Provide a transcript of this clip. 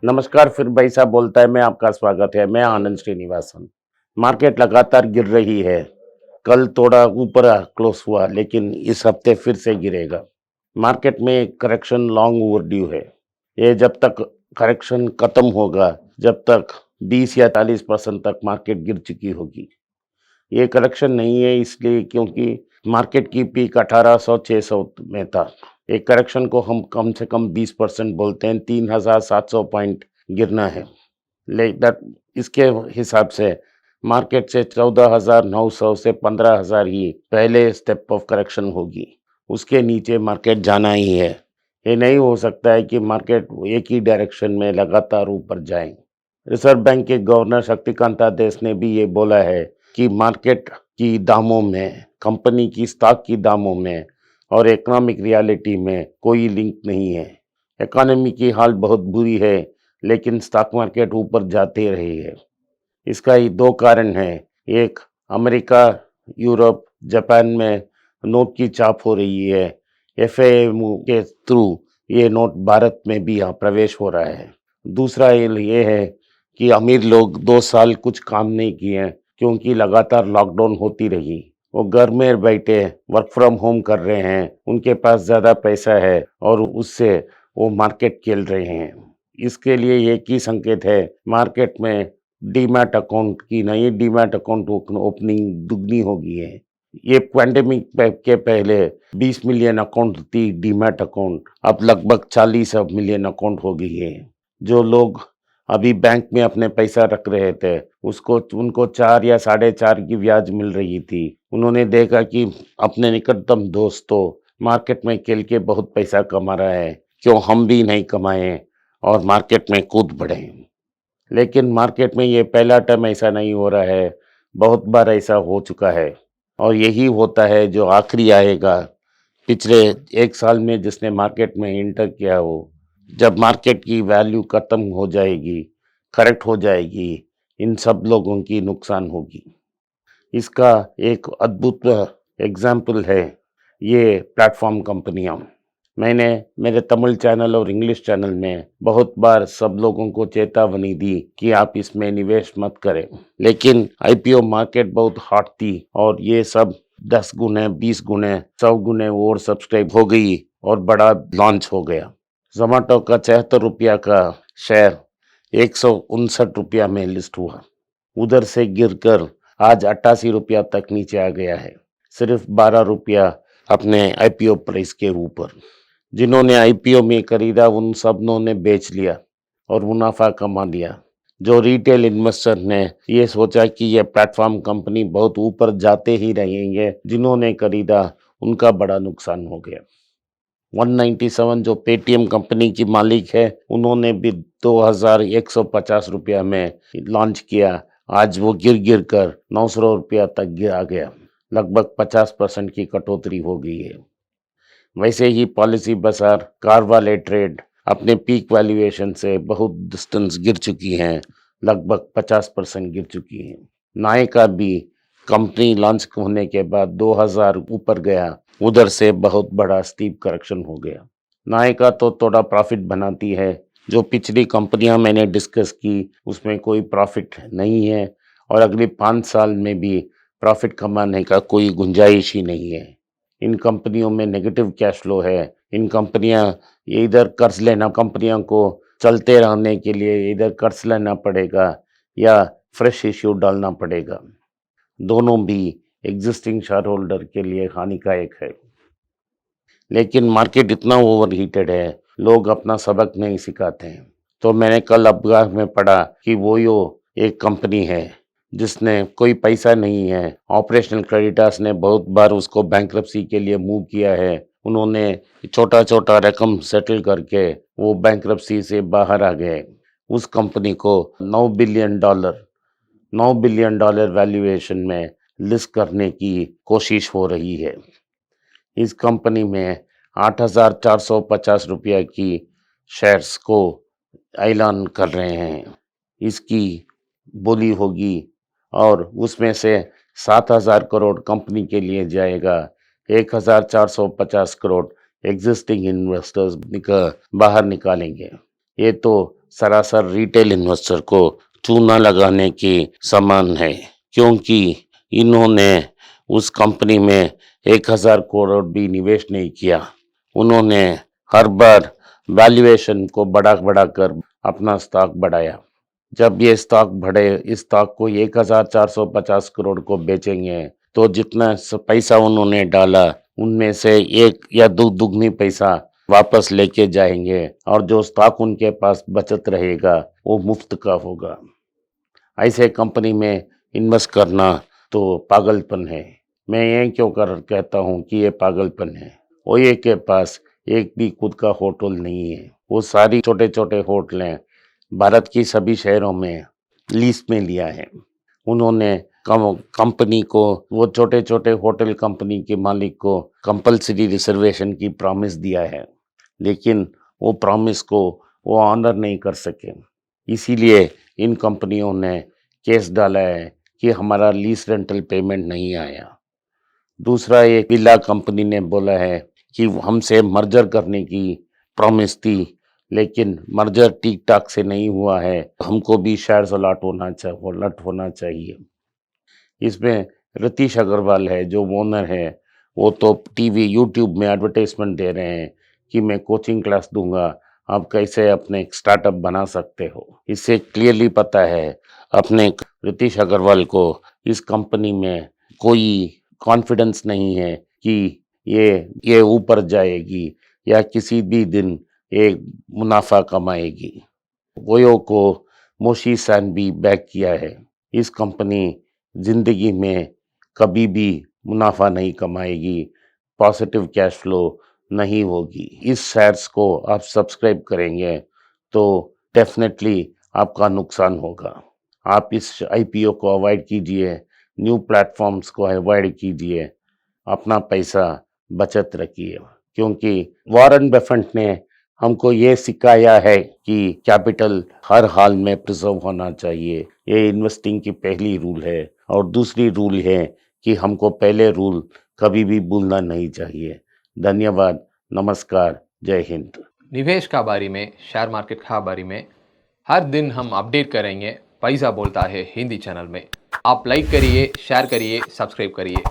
नमस्कार, फिर भाई साहब बोलता है, मैं आपका स्वागत है। मैं आनंद श्रीनिवासन। मार्केट लगातार गिर रही है। कल थोड़ा ऊपर क्लोज हुआ, लेकिन इस हफ्ते फिर से गिरेगा। मार्केट में करेक्शन लॉन्ग ओवरड्यू है। ये जब तक करेक्शन खत्म होगा, जब तक 20 या 40% तक मार्केट गिर चुकी होगी। ये करेक्शन नहीं है इसलिए क्योंकि मार्केट की पीक 1800-600 में था। एक करेक्शन को हम कम से कम 20% बोलते हैं। 3700 पॉइंट गिरना है। लेकिन इसके हिसाब से मार्केट से 14,900 से 15,000 ही पहले स्टेप ऑफ करेक्शन होगी। उसके नीचे मार्केट जाना ही है। ये नहीं हो सकता है कि मार्केट एक ही डायरेक्शन में लगातार ऊपर जाए। रिजर्व बैंक के गवर्नर शक्तिकांता दास ने भी ये बोला है कि मार्केट की दामों में, कंपनी की स्टॉक की दामों में और इकोनॉमिक रियलिटी में कोई लिंक नहीं है। इकोनॉमी की हाल बहुत बुरी है, लेकिन स्टॉक मार्केट ऊपर जाते रही है। इसका ही दो कारण हैं। एक, अमेरिका, यूरोप, जापान में नोट की छाप हो रही है। एफएमयू के थ्रू ये नोट भारत में भी यहाँ प्रवेश हो रहा है। दूसरा ये है कि अमीर लोग 2 साल कुछ काम नहीं किए क्योंकि लगातार लॉकडाउन होती रही। वो घर में बैठे वर्क फ्रॉम होम कर रहे हैं। उनके पास ज़्यादा पैसा है और उससे वो मार्केट खेल रहे हैं। इसके लिए एक ही संकेत है, मार्केट में डीमैट अकाउंट की नई डीमैट अकाउंट ओपनिंग दुगनी हो गई है। ये पैंडेमिक के पहले 20 मिलियन अकाउंट थी डीमैट अकाउंट, अब लगभग 40 मिलियन अकाउंट हो गई है। जो लोग अभी बैंक में अपने पैसा रख रहे थे, उसको उनको 4 या 4.5 की ब्याज मिल रही थी। उन्होंने देखा कि अपने निकटतम दोस्त तो मार्केट में खेल के बहुत पैसा कमा रहा है, क्यों हम भी नहीं कमाएं और मार्केट में कूद पड़े। लेकिन मार्केट में ये पहला टाइम ऐसा नहीं हो रहा है, बहुत बार ऐसा हो चुका है और यही होता है जो आखिरी आएगा। पिछले 1 साल में जिसने मार्केट में एंटर किया हो, जब मार्केट की वैल्यू खत्म हो जाएगी, करेक्ट हो जाएगी, इन सब लोगों की नुकसान होगी। इसका एक अद्भुत एग्जाम्पल है ये प्लेटफॉर्म कंपनियां। मैंने मेरे तमिल चैनल और इंग्लिश चैनल में बहुत बार सब लोगों को चेतावनी दी कि आप इसमें निवेश मत करें, लेकिन आईपीओ मार्केट बहुत हॉट थी और ये सब 10 गुने, 20 गुने, 100 गुने और सब्सक्राइब हो गई और बड़ा लॉन्च हो गया। जोमेटो का 76 रुपया का शेयर 159 रुपया में लिस्ट हुआ। उधर से गिरकर आज 88 रुपया तक नीचे आ गया है, सिर्फ 12 रुपया अपने आईपीओ प्राइस के ऊपर। जिन्होंने आईपीओ में खरीदा उन सबनों ने बेच लिया और मुनाफा कमा लिया। जो रिटेल इन्वेस्टर ने ये सोचा कि ये प्लेटफॉर्म कंपनी बहुत ऊपर जाते ही रहेंगे, जिन्होंने खरीदा उनका बड़ा नुकसान हो गया। 197 जो पेटीएम कंपनी की मालिक है, उन्होंने भी 2150 रुपया में लॉन्च किया। आज वो गिर गिर कर 900 रुपया तक आ गया, लगभग 50% की कटौती हो गई है। वैसे ही पॉलिसी बाजार, कार वाले ट्रेड अपने पीक वैल्यूएशन से बहुत डिस्टेंस गिर चुकी हैं, लगभग 50% गिर चुकी हैं। नायका भी कंपनी लॉन्च होने के बाद 2000 ऊपर गया, उधर से बहुत बड़ा स्टीप करेक्शन हो गया। नायका तो थोड़ा प्रॉफिट बनाती है। जो पिछली कंपनियां मैंने डिस्कस की उसमें कोई प्रॉफिट नहीं है और अगले 5 साल में भी प्रॉफिट कमाने का कोई गुंजाइश ही नहीं है। इन कंपनियों में नेगेटिव कैश फ्लो है। इन कंपनियां इधर कर्ज लेना, कंपनियों को चलते रहने के लिए इधर कर्ज लेना पड़ेगा या फ्रेश इश्यू डालना पड़ेगा। दोनों भी एग्जिस्टिंग शेयर होल्डर के लिए हानिकारक है। लेकिन मार्केट इतना ओवर हीटेड है, लोग अपना सबक नहीं सिखाते हैं। तो मैंने कल अखबार में पढ़ा कि वो यो एक कंपनी है जिसने कोई पैसा नहीं है। ऑपरेशनल क्रेडिटर्स ने बहुत बार उसको बैंक्रप्सी के लिए मूव किया है। उन्होंने छोटा छोटा रकम सेटल करके वो बैंक्रप्सी से बाहर आ गए। उस कंपनी को $9 बिलियन वैल्यूएशन में लिस्ट करने की कोशिश हो रही है। इस कंपनी में 8,450 रुपया की शेयर्स को ऐलान कर रहे हैं। इसकी बोली होगी और उसमें से 7,000 करोड़ कंपनी के लिए जाएगा। 1,450 करोड़ एग्जिस्टिंग इन्वेस्टर्स बाहर निकालेंगे। ये तो सरासर रिटेल इन्वेस्टर को चूना लगाने के समान है, क्योंकि इन्होंने उस कंपनी में 1000 करोड़ भी निवेश नहीं किया। उन्होंने हर बार वैल्यूएशन को बढ़ाकर अपना स्टॉक बढ़ाया। जब ये स्टॉक बढ़े, इस स्टॉक को 1450 करोड़ को बेचेंगे तो जितना पैसा उन्होंने डाला उनमें से एक या दो दुगनी पैसा वापस लेके जाएंगे, और जो स्टॉक उनके पास बचत रहेगा वो मुफ्त का होगा। ऐसे कंपनी में इन्वेस्ट करना तो पागलपन है। मैं ये क्यों कहता हूँ कि ये पागलपन है। ओये के पास एक भी खुद का होटल नहीं है। वो सारी छोटे छोटे होटलें भारत की सभी शहरों में लीज में लिया है। उन्होंने कंपनी को, वो छोटे छोटे होटल कंपनी के मालिक को कंपल्सरी रिजर्वेशन की प्रॉमिस दिया है, लेकिन वो प्रॉमिस को वो ऑनर नहीं कर सके। इसीलिए इन कंपनियों ने केस डाला है कि हमारा लीज रेंटल पेमेंट नहीं आया। दूसरा, एक बिरला कंपनी ने बोला है कि हमसे मर्जर करने की प्रॉमिस थी, लेकिन मर्जर ठीक ठाक से नहीं हुआ है, हमको भी शेयर्स अलॉट होना चाहिए। इसमें रतीश अग्रवाल है जो ओनर है, वो तो टीवी यूट्यूब में एडवर्टाइजमेंट दे रहे हैं कि मैं कोचिंग क्लास दूंगा, आप कैसे अपने स्टार्टअप बना सकते हो। इससे क्लियरली पता है अपने रतीश अग्रवाल को इस कंपनी में कोई कॉन्फिडेंस नहीं है कि ये ऊपर जाएगी या किसी भी दिन एक मुनाफा कमाएगी। ओयो को मोशी सन भी बैक किया है। इस कंपनी जिंदगी में कभी भी मुनाफा नहीं कमाएगी, पॉजिटिव कैश फ्लो नहीं होगी। इस शेयर्स को आप सब्सक्राइब करेंगे तो डेफिनेटली आपका नुकसान होगा। आप इस आईपीओ को अवॉइड कीजिए, न्यू प्लेटफॉर्म्स को अवॉइड कीजिए, अपना पैसा बचत रखिए, क्योंकि वॉरेन बफेट ने हमको ये सिखाया है कि कैपिटल हर हाल में प्रिजर्व होना चाहिए। ये इन्वेस्टिंग की पहली रूल है। और दूसरी रूल है कि हमको पहले रूल कभी भी भूलना नहीं चाहिए। धन्यवाद, नमस्कार, जय हिंद। निवेश का बारे में, शेयर मार्केट का बारे में हर दिन हम अपडेट करेंगे। पैसा बोलता है हिंदी चैनल में। आप लाइक करिए, शेयर करिए, सब्सक्राइब करिए।